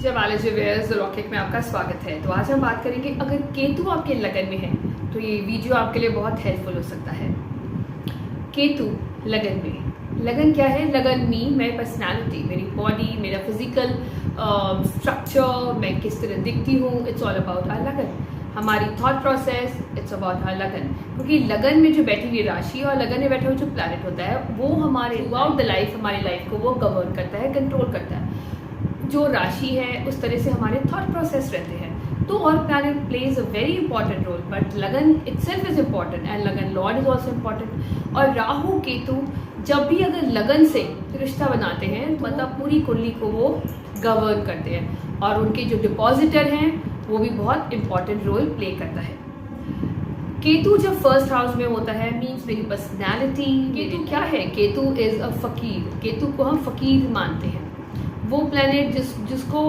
जय बालाजी वेयर्स लौकिक में आपका स्वागत है। तो आज हम बात करेंगे अगर केतु आपके लगन में है तो ये वीडियो आपके लिए बहुत हेल्पफुल हो सकता है। केतु लगन में, लगन क्या है? लगन मेरी पर्सनालिटी, मेरी बॉडी, मेरा फिजिकल स्ट्रक्चर, मैं किस तरह दिखती हूँ, इट्स ऑल अबाउट आवर लगन। हमारी thought process, it's about our लगन। क्योंकि लगन में जो बैठी हुई राशि और लगन में बैठा हुआ जो प्लैनेट होता है वो हमारे थ्रू आउट द लाइफ, हमारी लाइफ को वो गवर्न करता है, कंट्रोल करता है। जो राशि है उस तरह से हमारे थॉट प्रोसेस रहते हैं। तो और planet plays a very important role, but लगन इटसेल्फ इज इम्पॉर्टेंट एंड लगन लॉर्ड इज ऑल्सो इम्पॉर्टेंट। और राहु केतु जब भी अगर लगन से रिश्ता बनाते हैं तो मतलब पूरी कुंडली को वो गवर्न करते हैं और उनके जो डिपॉजिटर हैं वो भी बहुत इंपॉर्टेंट रोल प्ले करता है। केतु जब फर्स्ट हाउस में होता है मीन्स मेरी पर्सनैलिटी। केतु क्या है? केतु इज अ फकीर। केतु को हम फकीर मानते हैं। वो प्लैनेट जिसको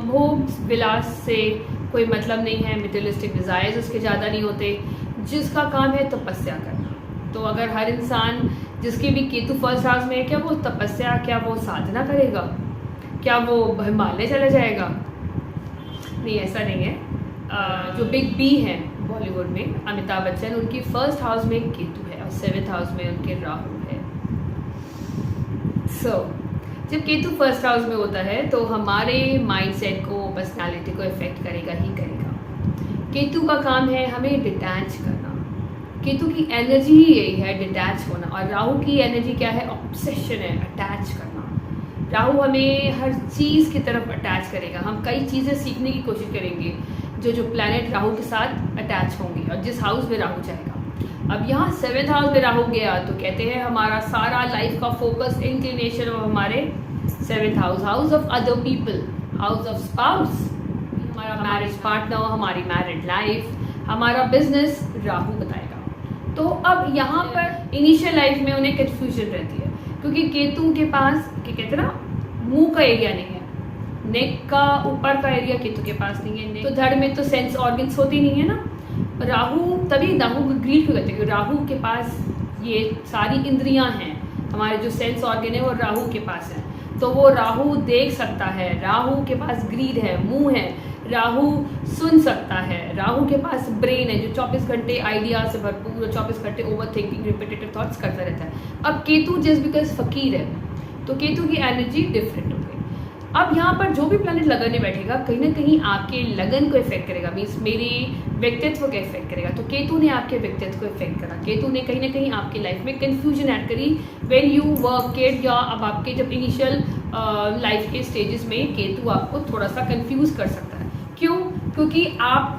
भोग विलास से कोई मतलब नहीं है, मटेरियलिस्टिक डिज़ायर्स उसके ज़्यादा नहीं होते, जिसका काम है तपस्या करना। तो अगर हर इंसान जिसके भी केतु फर्स्ट हाउस में है, क्या वो तपस्या, क्या वो साधना करेगा? क्या वो हिमालय चला जाएगा? नहीं, ऐसा नहीं है। जो बिग बी हैं बॉलीवुड में, अमिताभ बच्चन, उनकी फर्स्ट हाउस में केतु है और 7th हाउस में उनके राहु है। जब केतु फर्स्ट हाउस में होता है तो हमारे माइंडसेट को, पर्सनालिटी को इफेक्ट करेगा ही करेगा। केतु का काम है हमें डिटैच करना। केतु की एनर्जी ही यही है, डिटैच होना। और राहु की एनर्जी क्या है? ऑब्सेशन है, अटैच करना। राहु हमें हर चीज़ की तरफ अटैच करेगा। हम कई चीज़ें सीखने की कोशिश करेंगे जो प्लैनेट राहु के साथ अटैच होंगे और जिस हाउस में राहु जाएगा। अब यहाँ 7th हाउस में राहु गया तो कहते हैं हमारा सारा लाइफ का फोकस, इंक्लिनेशन और हमारे 7th house, house of other people, house of spouse, हमारा मैरिज पार्टनर, हमारी मैरिड लाइफ, हमारा बिजनेस राहु बताएगा। तो अब यहाँ पर इनिशियल लाइफ में उन्हें कन्फ्यूजन रहती है क्योंकि केतु के पास क्या कहते हैं ना, मुंह का एरिया नहीं है, नेक का ऊपर का एरिया केतु के पास नहीं है। तो धड़ में तो सेंस ऑर्गन्स होती नहीं है ना। राहु तभी राहु को ग्रीड क्यों कहते हैं? राहु के पास ये सारी इंद्रियां हैं, हमारे जो सेंस ऑर्गन है वो राहु के पास है। तो वो राहु देख सकता है, राहु के पास ग्रीड है, मुंह है, राहु सुन सकता है, राहु के पास ब्रेन है जो 24 घंटे आइडिया से भरपूर, 24 घंटे ओवर थिंकिंग, रिपीटेटिव थॉट्स करता रहता है। अब केतु जस्ट बिकॉज फकीर है तो केतु की एनर्जी डिफरेंट हो गई। अब यहाँ पर जो भी प्लैनेट लगन में बैठेगा कहीं ना कहीं आपके लगन को इफेक्ट करेगा, मीन्स मेरी व्यक्तित्व को इफेक्ट करेगा। तो केतु ने आपके व्यक्तित्व को इफेक्ट करा, केतु ने कहीं ना कहीं आपकी लाइफ में कंफ्यूजन ऐड करी व्हेन यू वर्क किड, या अब आपके जब इनिशियल लाइफ के स्टेजेस में केतु आपको थोड़ा सा कंफ्यूज कर सकता है। क्यों? क्योंकि आप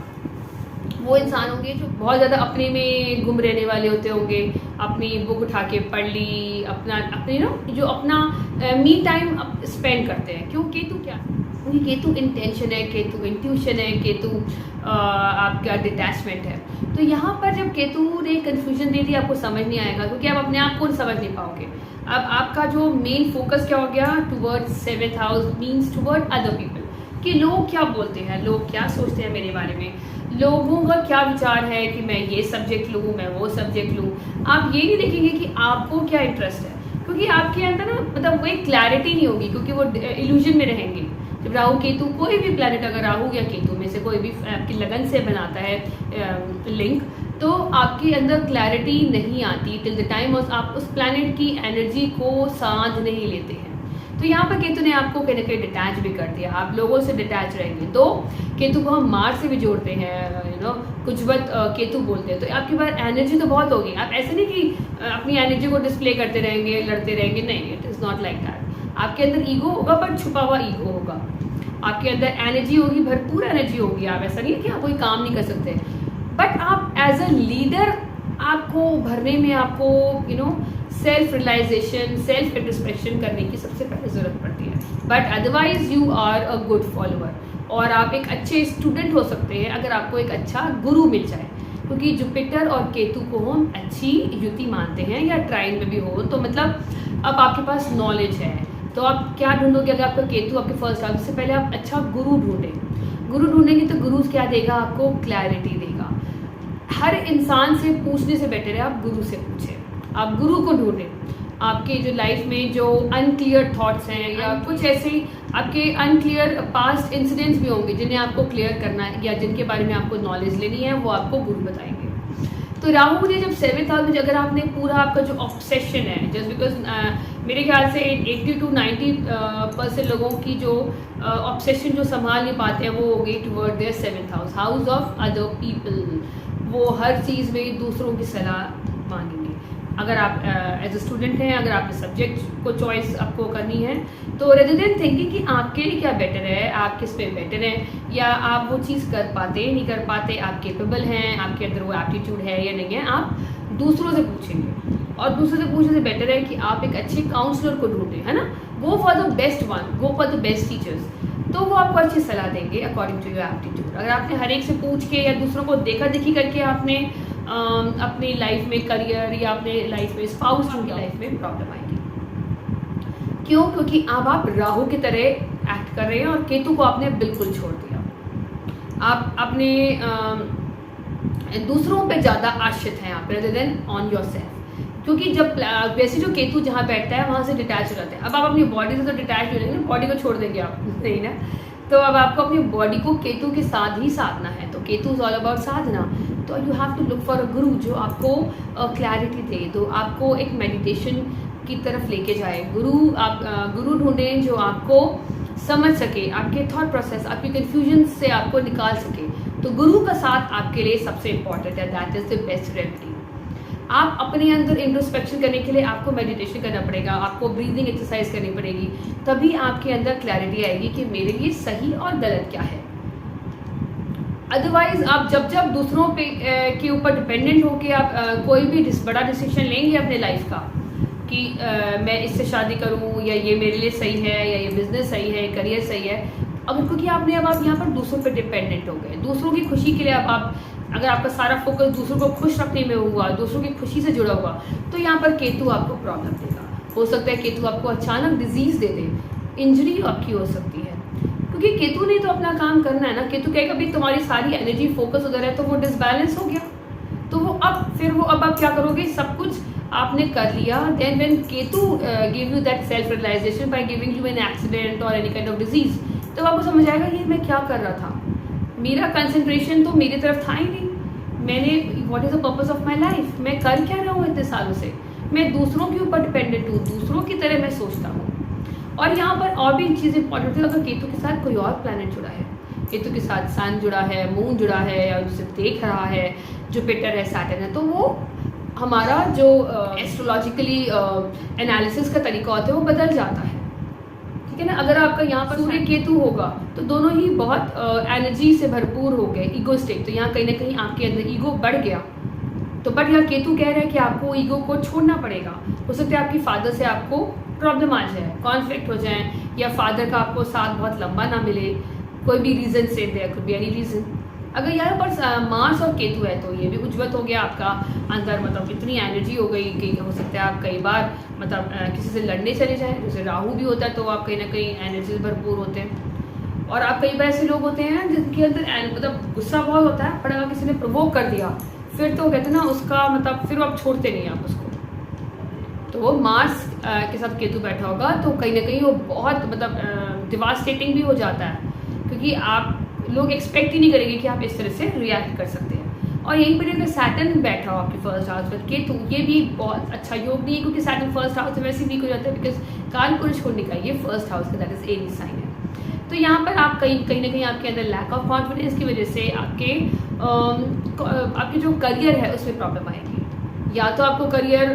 वो इंसान होंगे जो बहुत ज़्यादा अपने में गुम रहने वाले होते होंगे, अपनी बुक उठा के पढ़ ली, अपने जो अपना मी टाइम स्पेंड करते हैं। क्यों? केतु क्या है? क्योंकि केतु इंटेंशन है, केतु इंट्यूशन है, केतु आपका डिटैचमेंट है। तो यहाँ पर जब केतु ने कन्फ्यूजन दे दी, आपको समझ नहीं आएगा क्योंकि आप अपने आप को समझ नहीं पाओगे। अब आपका जो मेन फोकस क्या हो गया? Towards 7th house, means toward other people, कि लोग क्या बोलते हैं, लोग क्या सोचते हैं मेरे बारे में, लोगों का क्या विचार है कि मैं ये सब्जेक्ट लूँ, मैं वो सब्जेक्ट लूँ। आप ये नहीं देखेंगे कि आपको क्या इंटरेस्ट है, क्योंकि आपके अंदर ना मतलब वो एक क्लैरिटी नहीं होगी, क्योंकि वो इल्यूजन में रहेंगे। जब राहु केतु, कोई भी प्लैनेट अगर राहु या केतु में से कोई भी आपकी लगन से बनाता है लिंक, तो आपके अंदर क्लैरिटी नहीं आती टिल द टाइम आप उस प्लैनेट की एनर्जी को सांझ नहीं लेते हैं। तो यहाँ पर केतु ने आपको कहीं ना कहीं डिटैच भी कर दिया, आप लोगों से डिटैच रहेंगे। तो केतु को हम मार्स से भी जोड़ते हैं, कुजवत केतु बोलते हैं। तो आपके पास एनर्जी तो बहुत होगी, आप ऐसे नहीं कि अपनी एनर्जी को डिस्प्ले करते रहेंगे, लड़ते रहेंगे, नहीं, it is not like that. आपके अंदर ईगो होगा पर छुपा हुआ ईगो होगा, आपके अंदर एनर्जी होगी, भरपूर एनर्जी होगी। आप ऐसा नहीं है कि आप कोई काम नहीं कर सकते, बट आप एज अ लीडर आपको भरने में आपको सेल्फ रियलाइजेशन, सेल्फ इंट्रोस्पेक्शन करने की सबसे पहले ज़रूरत पड़ती है। But otherwise you are a good follower, और आप एक अच्छे स्टूडेंट हो सकते हैं अगर आपको एक अच्छा गुरु मिल जाए। क्योंकि जुपिटर और केतु को हम अच्छी युति मानते हैं, या ट्राइन में भी हो तो मतलब अब आपके पास नॉलेज है तो आप क्या ढूंढोगे? अगर आपका केतु आपके फर्स्ट हाउस से, पहले आप अच्छा गुरु ढूंढें। गुरु ढूंढेंगे तो गुरु क्या देगा? आपको क्लैरिटी देगा। हर इंसान से पूछने से बेटर है आप गुरु से पूछें, आप गुरु को ढूंढें। आपके जो लाइफ में जो अनक्लियर थॉट्स हैं या कुछ ऐसे आपके अनक्लियर पास्ट इंसिडेंट्स भी होंगे जिन्हें आपको क्लियर करना है या जिनके बारे में आपको नॉलेज लेनी है, वो आपको गुरु बताएंगे। तो राहु ने जब 7th हाउस में, अगर आपने पूरा आपका जो ऑब्सेशन है, जस्ट बिकॉज मेरे ख्याल से 80 to 90% लोगों की जो ऑब्सेशन जो संभाल नहीं पाते हैं वो हो गई toward their 7th house, house of other people. वो हर चीज़ में दूसरों की सलाह मांगेंगे। अगर आप एज ए स्टूडेंट हैं, अगर आपने सब्जेक्ट को चॉइस आपको करनी है, तो रेदर देन थिंकिंग कि आपके लिए क्या बेटर है, आप किस पे बेटर हैं, या आप वो चीज़ कर पाते नहीं कर पाते, आप केपेबल हैं, आपके अंदर वो एप्टीट्यूड है या नहीं है, आप दूसरों से पूछेंगे। और दूसरों से पूछने से बेटर है कि आप एक अच्छे काउंसलर को ढूंढें, है ना। Go for the best one, go for the best teachers, तो वो आपको अच्छी सलाह देंगे अकॉर्डिंग टू योर एप्टीट्यूड। अगर आपने हर एक से पूछ के या दूसरों को देखा देखी करके आपने अपनी लाइफ में करियर या अपने लाइफ में स्पाउस की लाइफ में प्रॉब्लम आएगी। क्यों? क्योंकि अब आप राहु की तरह एक्ट कर रहे हैं और केतु को आपने बिल्कुल छोड़ दिया। आप अपने दूसरों पे ज़्यादा आश्रित हैं आप, rather than on your self. क्योंकि जब वैसे जो केतु जहाँ बैठता है वहाँ से डिटैच हो जाते हैं। अब आप अपनी बॉडी से तो डिटैच हो जाएंगे, बॉडी को छोड़ देंगे आप, नहीं ना। तो अब आपको अपनी बॉडी को केतु के साथ ही साधना है। तो केतु इज ऑल अबाउट साधना। तो you have to look for a guru जो आपको क्लैरिटी दे, तो आपको एक मेडिटेशन की तरफ लेके जाए। गुरु ढूंढें जो आपको समझ सके, आपके थॉट प्रोसेस, आपके कन्फ्यूजन से आपको निकाल सके। तो गुरु का साथ आपके लिए सबसे इम्पॉर्टेंट है, that is the best remedy. आप अपने अंदर इंट्रोस्पेक्शन करने के लिए आपको मेडिटेशन करना पड़ेगा, आपको ब्रीदिंग एक्सरसाइज करनी पड़ेगी, तभी आपके अंदर क्लैरिटी आएगी कि मेरे लिए सही और गलत क्या है। अदरवाइज आप जब दूसरों पे के ऊपर डिपेंडेंट होकर आप कोई भी बड़ा डिसीजन लेंगे अपने लाइफ का कि मैं इससे शादी करूं, या ये मेरे लिए सही है, या ये बिजनेस सही है, करियर सही है, अब क्योंकि आप यहाँ पर दूसरों पे डिपेंडेंट हो गए। दूसरों की खुशी के लिए आप अगर आपका सारा फोकस दूसरों को खुश रखने में हुआ, दूसरों की खुशी से जुड़ा हुआ, तो यहाँ पर केतु आपको प्रॉब्लम देगा। हो सकता है केतु आपको अचानक डिजीज दे दे, इंजरी आपकी हो सकती है, क्योंकि केतु ने तो अपना काम करना है ना। केतु कहेगा भाई तुम्हारी सारी एनर्जी फोकस उधर है, तो वो डिसबैलेंस हो गया, तो वो अब आप क्या करोगे, सब कुछ आपने कर लिया। Then when Ketu give you that self realization by giving you an accident और एनी काइंड ऑफ डिजीज, तो आपको समझ आएगा ये मैं क्या कर रहा था, मेरा कंसंट्रेशन तो मेरी तरफ था ही नहीं, मैंने what is the purpose of my life, मैं कर क्या रहा हूँ इतने सालों से, मैं दूसरों के ऊपर डिपेंडेंट हूँ, दूसरों की तरह मैं सोचता हूँ। और यहाँ पर और भी चीज़ इंपॉर्टेंट है, अगर केतु के साथ कोई और प्लैनेट जुड़ा है, केतु के साथ सन जुड़ा है, मून जुड़ा है, और उसे देख रहा है, जुपिटर है, सैटर्न है, तो वो हमारा जो एस्ट्रोलॉजिकली एनालिसिस का तरीका होता है वो बदल जाता है, ठीक है ना। अगर आपका यहाँ पर सूर्य केतु होगा तो दोनों ही बहुत एनर्जी से भरपूर हो गए, ईगोस्टिक, तो यहाँ कहीं ना कहीं आपके अंदर ईगो बढ़ गया। तो बट यहाँ केतु कह रहा है कि आपको ईगो को छोड़ना पड़ेगा। हो सकता है आपकी फादर से आपको प्रॉब्लम आ जाए, कॉन्फ्लिक्ट हो जाए, या फादर का आपको साथ बहुत लंबा ना मिले, कोई भी रीज़न से, there could be any reason. अगर यहाँ पर मार्स और केतु है तो ये भी उज्ज्वल हो गया आपका अंदर, मतलब इतनी एनर्जी हो गई कि हो सकता है आप कई बार मतलब किसी से लड़ने चले जाएं, जैसे राहु भी होता है तो आप कहीं ना कहीं एनर्जी से भरपूर होते हैं। और आप कई बार ऐसे लोग होते हैं जिनके अंदर मतलब गुस्सा बहुत होता है, पर अगर किसी ने प्रोवोक कर दिया फिर तो कहते हैं ना उसका मतलब फिर वो आप छोड़ते नहीं आप उसको। तो वो मार्स के साथ केतु बैठा होगा तो कहीं ना कहीं वो बहुत मतलब डिवास्टेटिंग भी हो जाता है, क्योंकि आप लोग एक्सपेक्ट ही नहीं करेंगे कि आप इस तरह से रिएक्ट कर सकते हैं। और यहीं पर अगर सैटर्न बैठा हो आपके फर्स्ट हाउस पर केतु, ये भी बहुत अच्छा योग नहीं है, क्योंकि सैटर्न फर्स्ट हाउस से वैसे वीक हो जाता है, बिकॉज काल पुरुष को निकाल ये फर्स्ट हाउस का दैट इज एरीज साइन है। तो यहाँ पर आप कहीं ना कहीं आपके अंदर लैक ऑफ कॉन्फिडेंस की वजह से आपके जो करियर है उसमें प्रॉब्लम आएगी। या तो आपको करियर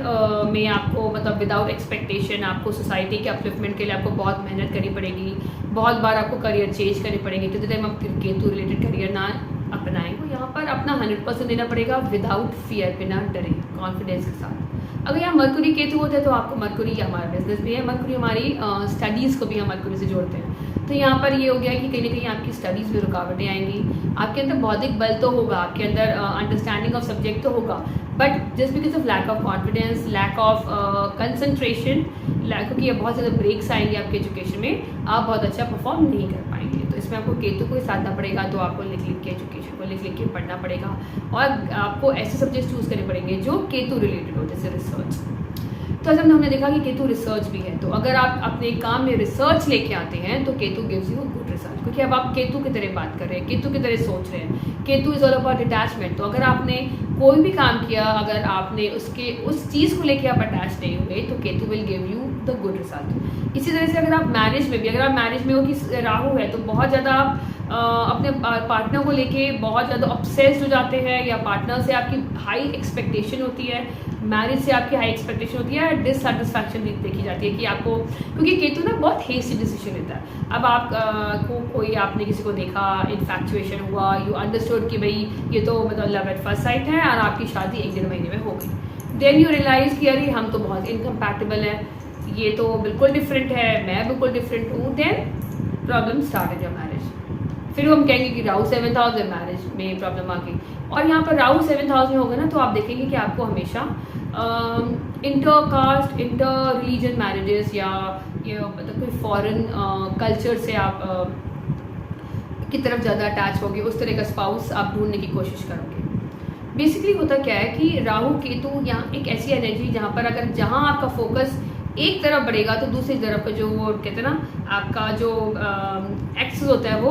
में आपको मतलब विदाउट एक्सपेक्टेशन आपको सोसाइटी के अपलिफ्टमेंट के लिए आपको बहुत मेहनत करनी पड़ेगी, बहुत बार आपको करियर चेंज करनी पड़ेगी, तो टाइम आप केतु रिलेटेड करियर ना अपनाएं। तो यहाँ पर अपना 100% देना पड़ेगा विदाउट फियर, बिना डरे, कॉन्फिडेंस के साथ। अगर यहाँ मरकुरी केतु होते हैं तो आपको मरकुरी हमारा बिजनेस भी है, मरकुरी हमारी स्टडीज़ को भी हम मरकुरी से जोड़ते हैं। तो यहाँ पर ये हो गया कि कहीं ना कहीं आपकी स्टडीज़ में रुकावटें आएंगी, आपके अंदर बौद्धिक बल तो होगा, आपके अंदर अंडरस्टैंडिंग ऑफ सब्जेक्ट तो होगा, but just because of lack of confidence, lack of concentration, क्योंकि ये बहुत ज़्यादा ब्रेक्स आएंगे आपके एजुकेशन में, आप बहुत अच्छा परफॉर्म नहीं कर पाएंगे। तो इसमें आपको केतु को ही साधना पड़ेगा, तो आपको लिख के एजुकेशन को लिख के पढ़ना पड़ेगा, और आपको ऐसे सब्जेक्ट चूज़ करने पड़ेंगे जो केतु रिलेटेड हो, जैसे रिसर्च। तो असल में हमने देखा कि केतु रिसर्च भी है, तो अगर आप अपने काम में रिसर्च लेके आते हैं तो Ketu gives you good result, क्योंकि अब आप केतु की तरह बात कर रहे हैं, केतु की तरह सोच रहे हैं। Ketu is all about attachment. तो अगर आपने कोई भी काम किया, अगर आपने उस चीज़ को लेके आप अटैच नहीं हुए, तो Ketu will give you the good result. इसी तरह से अगर आप मैरिज में भी, अगर आप मैरिज में हो कि राहु है, तो बहुत ज़्यादा आप अपने पार्टनर को लेके बहुत ज़्यादा ऑब्सेस्ड हो जाते हैं, या पार्टनर से आपकी हाई एक्सपेक्टेशन होती है, मैरिज से आपकी हाई एक्सपेक्टेशन होती है, डिससेटिस्फैक्शन देखी जाती है कि आपको, क्योंकि केतु ना बहुत हेस्टी डिसीजन लेता है। अब आप को कोई, आपने किसी को देखा, इन्फैक्चुएशन हुआ, यू अंडरस्टूड कि भाई ये तो मतलब लव एट फर्स्ट साइट है, और आपकी शादी 1-1.5 महीने में हो गई। देन यू रियलाइज़ कि अरे हम तो बहुत इनकम्पैटिबल है, ये तो बिल्कुल डिफरेंट है, मैं बिल्कुल डिफरेंट हूँ। Then problem start in your marriage. फिर हम कहेंगे कि राहु 7th हाउस में मैरिज में प्रॉब्लम आ गई, और यहाँ पर राहु 7th हाउस में होगा ना, तो आप देखेंगे कि आपको हमेशा inter caste, inter religion marriages, या मतलब कोई फॉरेन कल्चर से आप की तरफ ज़्यादा अटैच होगे, उस तरह का स्पाउस आप ढूंढने की कोशिश करोगे। बेसिकली होता क्या है कि राहु केतु यहाँ एक ऐसी एनर्जी जहाँ पर अगर जहाँ आपका फोकस एक तरफ बढ़ेगा, तो दूसरी तरफ का जो वो कहते हैं ना, आपका जो एक्सेस होता है वो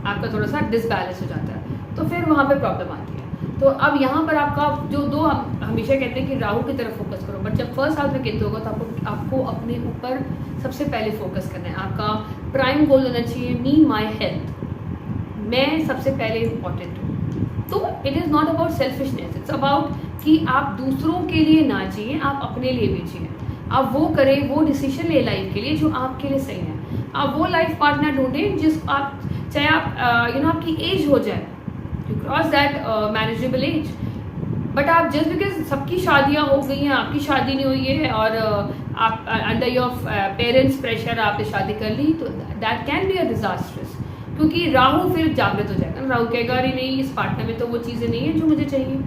आपका थोड़ा सा डिसबैलेंस हो जाता है, तो फिर वहाँ पे प्रॉब्लम आती है। तो अब यहाँ पर आपका जो हम हमेशा कहते हैं कि राहु की तरफ फोकस करो, बट जब फर्स्ट हाउस में केतु होगा तो आपको अपने ऊपर सबसे पहले फोकस करना है। आपका प्राइम गोल होना चाहिए मी माई हेल्थ, मैं सबसे पहले इम्पॉर्टेंट हूँ। तो it is not about selfishness, it's about कि आप दूसरों के लिए ना जिए, आप अपने लिए भी जिए। आप वो करें, वो डिसीजन ले लाइफ के लिए जो आपके लिए सही है। आप वो लाइफ पार्टनर ढूंढें जिस आप, चाहे आप आपकी एज हो जाए, you cross that manageable age, but आप जस्ट बिकॉज सबकी शादियां हो गई हैं, आपकी शादी नहीं हुई है, और आप अंडर योर पेरेंट्स प्रेशर आपने शादी कर ली, तो that can be a disastrous, क्योंकि राहु फिर जागृत हो जाएगा। राहु कहेगा अरे नहीं, इस पार्टनर में तो वो चीज़ें नहीं है जो मुझे चाहिए,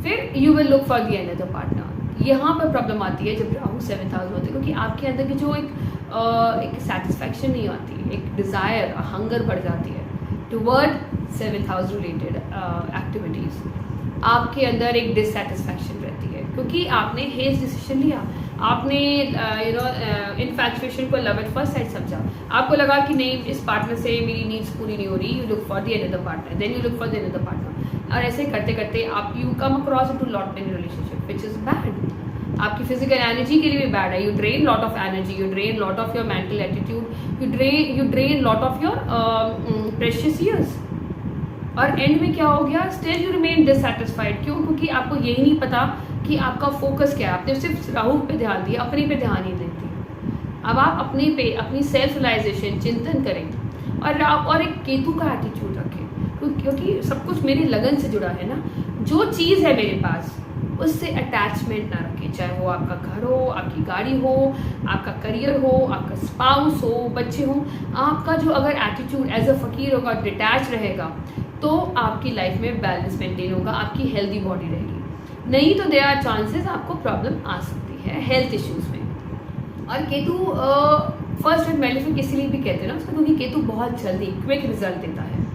फिर you will look for the another partner. यहाँ पर प्रॉब्लम आती है जब राहु 7th हाउस होते हैं, क्योंकि आपके अंदर की जो एक सेटिस्फैक्शन नहीं आती, एक डिज़ायर, हंगर बढ़ जाती है toward 7th house related activities. आपके अंदर एक डिससेटिस्फैक्शन रहती है, क्योंकि आपने हेज डिसीजन लिया, आपने इनफैक्चुएशन को लव एट फर्स्ट साइट समझा, आपको लगा कि नहीं, इस पार्टनर से मेरी नीड्स पूरी नहीं हो रही, you look for the another partner, then you look for the another partner, और ऐसे करते करते आप you come across too lot many relationship which is bad. आपकी फिजिकल एनर्जी के लिए भी बैड है, you drain lot of energy, you drain lot of your mental attitude, you drain lot of your precious years, और end में क्या हो गया, स्टिल यू रिमेन डिससेटिस्फाइड। क्यों? क्योंकि आपको यही नहीं पता कि आपका फोकस क्या है, आपने सिर्फ राहु पे ध्यान दिया, अपने पे ध्यान नहीं देती। अब आप अपने पे अपनी सेल्फ रियलाइजेशन चिंतन करें, और एक केतु का एटीट्यूड रखें, क्योंकि सब कुछ मेरी लगन से जुड़ा है ना, जो चीज़ है मेरे पास उससे अटैचमेंट ना रखें, चाहे वो आपका घर हो, आपकी गाड़ी हो, आपका करियर हो, आपका स्पाउस हो, बच्चे हो। आपका जो अगर एटीट्यूड एज अ फकीर होगा, डिटैच रहेगा, तो आपकी लाइफ में बैलेंस मेंटेन होगा, आपकी हेल्दी बॉडी रहेगी। नहीं तो देयर आर चांसेस आपको प्रॉब्लम आ सकती है हेल्थ इश्यूज में। और केतु फर्स्ट एंड मेलेफिक इसलिए भी कहते हैं ना उसको, क्योंकि केतु बहुत जल्दी क्विक रिजल्ट देता है,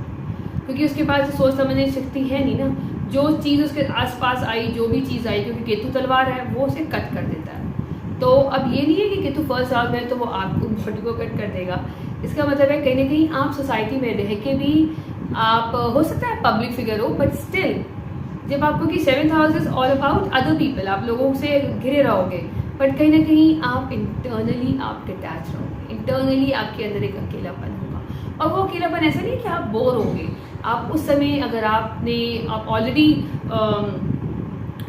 क्योंकि उसके पास सोच समझने की शक्ति है नहीं ना, जो चीज़ उसके आसपास आई, जो भी चीज़ आई, क्योंकि केतु तलवार है, वो उसे कट कर देता है। तो अब ये नहीं है कि केतु फर्स्ट हाउस में है तो वो आपको बॉडी को कट कर देगा। इसका मतलब है कहीं ना कहीं आप सोसाइटी में रह के भी आप हो सकता है पब्लिक फिगर हो, बट स्टिल जब आपको कि 7th house is all about other people, आप लोगों से घिरे रहोगे, बट कहीं ना कहीं आप इंटरनली आप डिटैच रहोगे, इंटरनली आपके अंदर एक अकेलापन होगा। और वो अकेलापन ऐसा नहीं कि आप बोर होंगे, आप उस समय अगर आप ऑलरेडी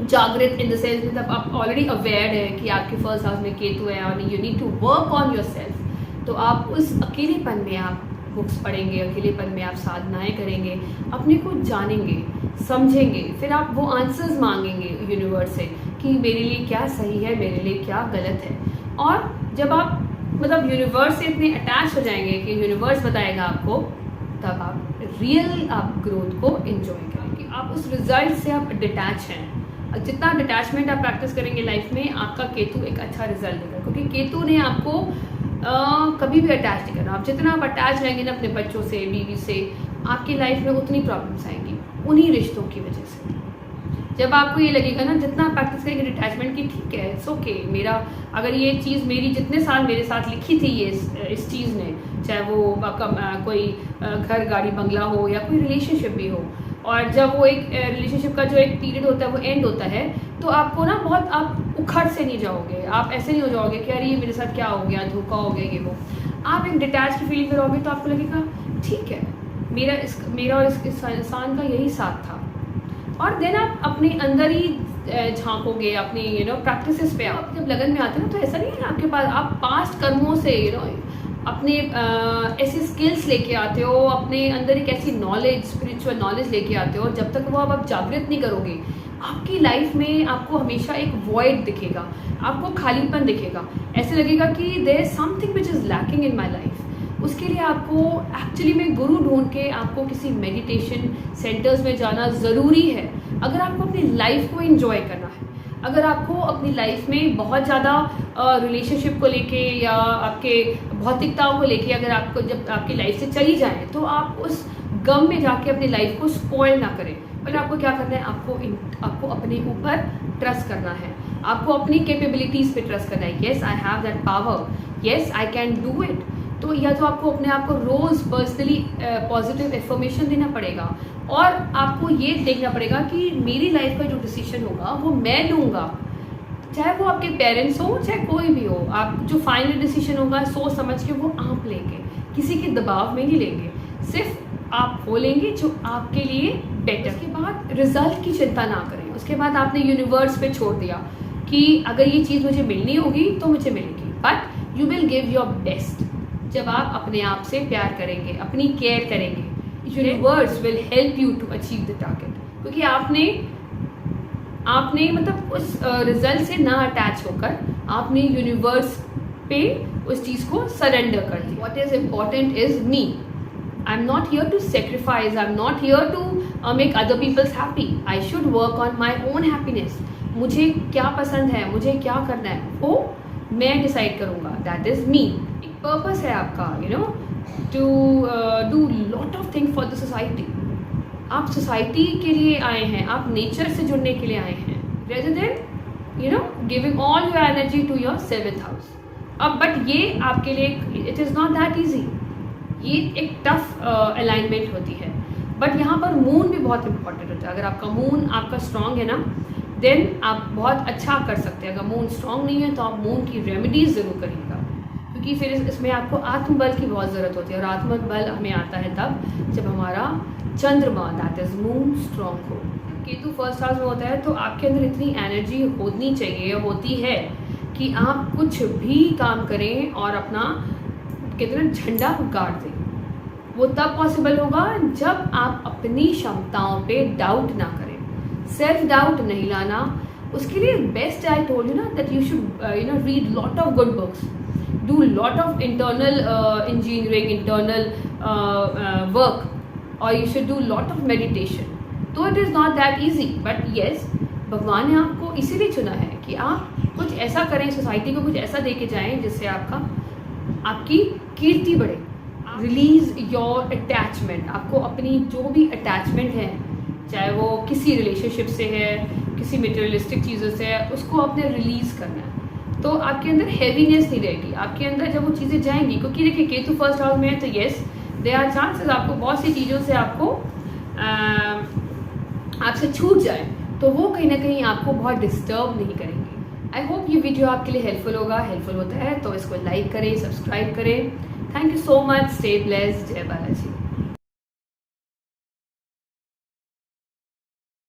जागृत इन द सेंस, मतलब आप ऑलरेडी अवेयर है कि आपके फर्स्ट हाउस में केतु है और you need to work on your self, तो आप उस अकेलेपन में आप बुक्स पढ़ेंगे, अकेलेपन में आप साधनाएं करेंगे, अपने को जानेंगे, समझेंगे, फिर आप वो आंसर्स मांगेंगे यूनिवर्स से कि मेरे लिए क्या सही है, मेरे लिए क्या गलत है। और जब आप मतलब यूनिवर्स से इतने अटैच हो जाएंगे कि यूनिवर्स बताएगा आपको, तब आप रियल आप ग्रोथ को एंजॉय करेंगे, आप उस रिजल्ट से आप डिटैच हैं। जितना डिटैचमेंट आप प्रैक्टिस करेंगे लाइफ में, आपका केतु एक अच्छा रिजल्ट देगा, क्योंकि केतु ने आपको कभी भी अटैच नहीं करना। आप जितना आप अटैच रहेंगे ना अपने बच्चों से, बीवी से, आपकी लाइफ में उतनी प्रॉब्लम्स आएंगी उन्हीं रिश्तों की वजह से। जब आपको ये लगेगा ना, जितना प्रैक्टिस करेंगे डिटैचमेंट की, ठीक है इट्स ओके, मेरा अगर ये चीज़ मेरी जितने साल मेरे साथ लिखी थी ये इस चीज़ ने, चाहे वो कोई घर गाड़ी बंगला हो या कोई रिलेशनशिप भी हो, और जब वो एक रिलेशनशिप का जो एक पीरियड होता है वो एंड होता है, तो आपको ना बहुत आप उखड़ से नहीं जाओगे, आप ऐसे नहीं हो जाओगे कि अरे ये मेरे साथ क्या हो गया, धोखा हो गया ये वो। आप एक डिटैच की फीलिंग करोगे तो आपको लगेगा ठीक है, मेरा और इस इंसान का यही साथ था। और देन आप अपने अंदर ही झांकोगे अपने प्रैक्टिसेस पे। आप जब लगन में आते हो ना, तो ऐसा नहीं है आपके पास, आप पास्ट कर्मों से अपने ऐसे स्किल्स लेके आते हो, अपने अंदर एक ऐसी नॉलेज, स्पिरिचुअल नॉलेज लेके आते हो, और जब तक वो आप जागृत नहीं करोगे, आपकी लाइफ में आपको हमेशा एक वॉइड दिखेगा, आपको खालीपन दिखेगा, ऐसे लगेगा कि there is something which is lacking in my life. उसके लिए आपको एक्चुअली में गुरु ढूंढ के आपको किसी मेडिटेशन सेंटर्स में जाना ज़रूरी है, अगर आपको अपनी लाइफ को एंजॉय करना है। अगर आपको अपनी लाइफ में बहुत ज़्यादा रिलेशनशिप को लेके या आपके भौतिकताओं को लेके अगर आपको जब आपकी लाइफ से चली जाए, तो आप उस गम में जाके अपनी लाइफ को स्पॉइल ना करें। पर आपको क्या करना है, आपको अपने ऊपर ट्रस्ट करना है, आपको अपनी कैपेबिलिटीज़ पे ट्रस्ट करना है। Yes I have that power, yes I can do it. तो या तो आपको अपने आप को रोज़ पर्सनली पॉजिटिव इन्फॉर्मेशन देना पड़ेगा, और आपको ये देखना पड़ेगा कि मेरी लाइफ का जो डिसीजन होगा वो मैं लूँगा, चाहे वो आपके पेरेंट्स हो चाहे कोई भी हो। आप जो फाइनल डिसीजन होगा सोच समझ के वो आप लेंगे, किसी के दबाव में नहीं लेंगे, सिर्फ आप वो लेंगे जो आपके लिए बेटर। उसके बाद रिजल्ट की चिंता ना करें। उसके बाद आपने यूनिवर्स पे छोड़ दिया कि अगर ये चीज़ मुझे मिलनी होगी तो मुझे मिलेगी, but you will give your best. जब आप अपने आप से प्यार करेंगे, अपनी केयर करेंगे, universe will help you to achieve the target, क्योंकि आपने मतलब उस रिजल्ट से ना अटैच होकर आपने यूनिवर्स पे उस चीज़ को सरेंडर कर दिया। What is important is me, I am not here to sacrifice, I am not here to make other peoples happy, I should work on my own happiness. मुझे क्या पसंद है, मुझे क्या करना है, वो मैं डिसाइड करूँगा, दैट इज़ मी। एक पर्पस है आपका, to do lot of thing for the society. आप सोसाइटी के लिए आए हैं, आप नेचर से जुड़ने के लिए आए हैं, rather than giving all your energy to your 7th house. अब बट ये आपके लिए it is not that easy, ये एक टफ अलाइनमेंट होती है। बट यहाँ पर मून भी बहुत इंपॉर्टेंट होता है। अगर आपका मून आपका स्ट्रॉन्ग है ना, देन आप बहुत अच्छा कर सकते हैं। अगर मून स्ट्रॉन्ग नहीं है तो आप मून की रेमेडीज ज़रूर करिएगा, क्योंकि फिर इसमें आपको आत्मबल की बहुत ज़रूरत होती है, और आत्मबल हमें आता है तब जब हमारा चंद्रमा दैट इज़ मून स्ट्रॉन्ग हो। केतु फर्स्ट हाउस में होता है तो आपके अंदर इतनी एनर्जी होनी चाहिए, होती है कि आप कुछ भी काम करें और अपना कितना झंडा गाड़ दें। वो तब पॉसिबल होगा जब आप अपनी क्षमताओं पे डाउट ना करें, सेल्फ डाउट नहीं लाना। उसके लिए बेस्ट आई टोल्ड यू ना that you should read lot of good books, do lot of internal engineering, internal work, और you should do lot of meditation. तो it is not that easy, but yes भगवान ने आपको इसीलिए चुना है कि आप कुछ ऐसा करें, सोसाइटी को कुछ ऐसा दे के जाएँ जिससे आपकी कीर्ति बढ़े। रिलीज योर अटैचमेंट, आपको अपनी जो भी अटैचमेंट है, चाहे वो किसी रिलेशनशिप से है, किसी मटेरियलिस्टिक चीज़ों से है, उसको आपने रिलीज़ करना है। तो आपके अंदर हैवीनेस नहीं रहेगी, आपके अंदर जब वो चीज़ें जाएंगी, क्योंकि देखिए केतु फर्स्ट हाउस में है तो येस देयर आर चांसेस आपको बहुत सी चीज़ों से आपसे छूट जाए, तो वो कहीं ना कहीं आपको बहुत डिस्टर्ब नहीं करेंगे। आई होप ये वीडियो आपके लिए हेल्पफुल होगा। हेल्पफुल होता है तो इसको लाइक करें, सब्सक्राइब करें। Thank you so much, stay blessed, जय बालाजी।